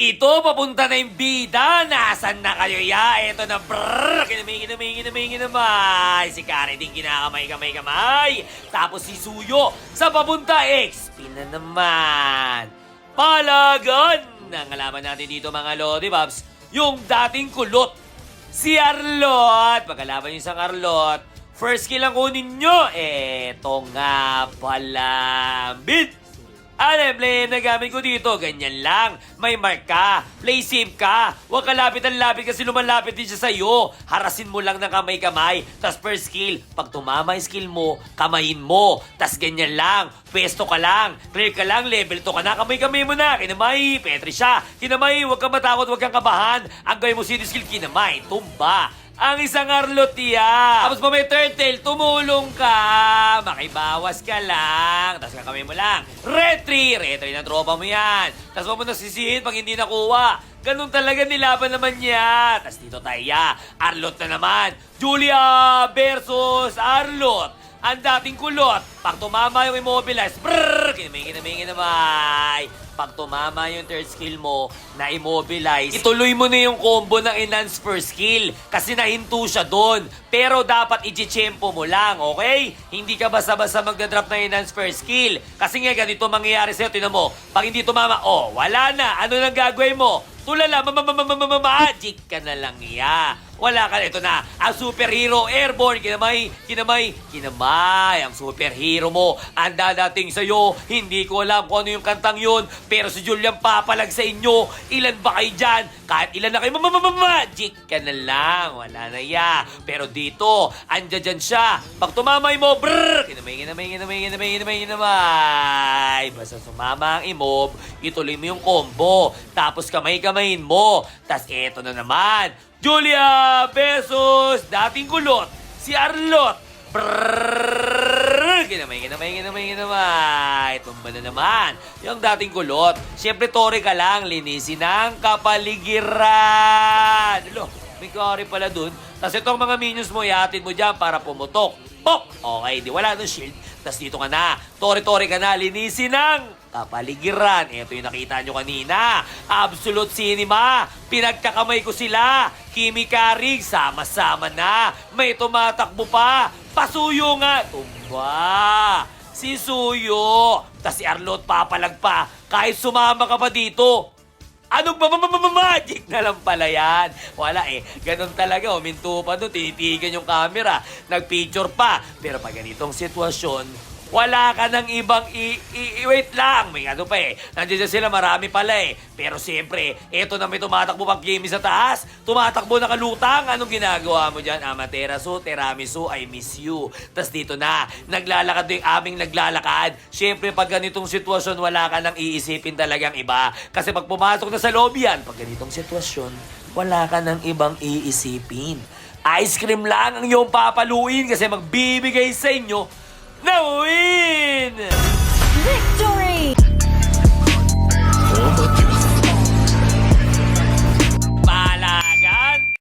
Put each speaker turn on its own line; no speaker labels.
Ito, papunta na yung bida. Nasaan na kayo, ya? Eto na, brrrr. Kinamay. Si Karen din kinakamay. Tapos si Suyo sa papunta XP na naman. Palagan! Ang alaman natin dito, mga Lodi Babs, yung dating kulot. Si Arlot. Pagkalaban yung isang Arlot, first kill ang kunin nyo. Eto nga pala. Bit! Alam, play na gamit ko dito, ganyan lang. May mark ka, play safe ka. Huwag ka lapit kasi lumalapit din siya sa'yo. Harasin mo lang ng kamay-kamay. Tas first skill, pag tumama yung skill mo, kamayin mo. Tas ganyan lang, pwesto ka lang, clear ka lang, level 2 ka na, kamay-kamay mo na. Kinamay, Petri siya. Kinamay, huwag kang matakot, huwag kang kabahan. Ang gawin mo city skill, kinamay, tumba. Ang isang Arlot, ya. Tapos pa may turtle, tumulong ka. Makibawas ka lang. Tapos kakamay mo lang. Retry na tropa mo yan. Tapos mo na sisihin pag hindi nakuha. Ganun talaga nilaban naman niya. Tapos dito tayo, ya. Arlot na naman. Julia versus Arlot. Ang dating kulot. Pag tumama yung immobilize, brrrr, kinamay. Pag tumama yung third skill mo na immobilize, ituloy mo na yung combo ng enhance first skill kasi nahinto siya doon. Pero dapat i-chempo mo lang, okay? Hindi ka basta-basta magdadrop ng enhance first skill. Kasi nga ganito mangyayari sa'yo, tinan mo. Pag hindi tumama, wala na. Ano nang gagawin mo? Tulala, magic ka na lang, ya. Wala ka, ito na. Ang superhero, airborne, kinamay. Ang superhero mo, ang dadating sa'yo. Hindi ko alam kung ano yung kantang yun. Pero si Julian papalag sa inyo. Ilan ba kayo dyan? Kahit ilan na kayo, magic ka na lang. Wala na, ya. Pero dito, andyan dyan siya. Pag tumamay mo, brrr, kinamay. Basta sumama ang imob, ituloy mo yung combo. Tapos kamay-kamayin mo. Tas eto na naman. Julia versus dating kulot, si Arlot. Brrrr! Kinamay. Tumba na naman. Yung dating kulot. Siyempre, Tori ka lang. Linisin ng kapaligiran. May Tori pala dun. Tapos itong mga minions mo, ihatid mo dyan para pumutok. Pok! Okay, di wala ng shield. Tapos dito ka na. Tori ka na. Linisin ng kapaligiran. Ito yung nakita nyo kanina. Absolute Cinema. Pinagkakamay ko sila. Kimi Karig, sama-sama na. May tumatakbo pa. Pasuyo nga. Tumba. Si Suyo. Tas si Arlot papalag pa. Kahit sumama ka pa dito. Anong magic na lang pala yan? Wala ganun talaga. Huminto pa doon. Tinitigan yung camera. Nagpicture pa. Pero pag ganitong sitwasyon, wala ka ng ibang wait lang. May ano pa nandiyan sila, marami pala Pero siyempre, eto na may tumatakbo pag game sa taas. Tumatakbo na kalutang. Anong ginagawa mo dyan? Amaterasu, tiramisu, I miss you. Tas dito na, naglalakad yung aming naglalakad. Siyempre, pag ganitong sitwasyon, wala ka nang iisipin talagang iba. Kasi pag pumasok na sa lobby yan, pag ganitong sitwasyon, wala ka nang ibang iisipin. Ice cream lang ang iyong papaluin kasi magbibigay sa inyo na win!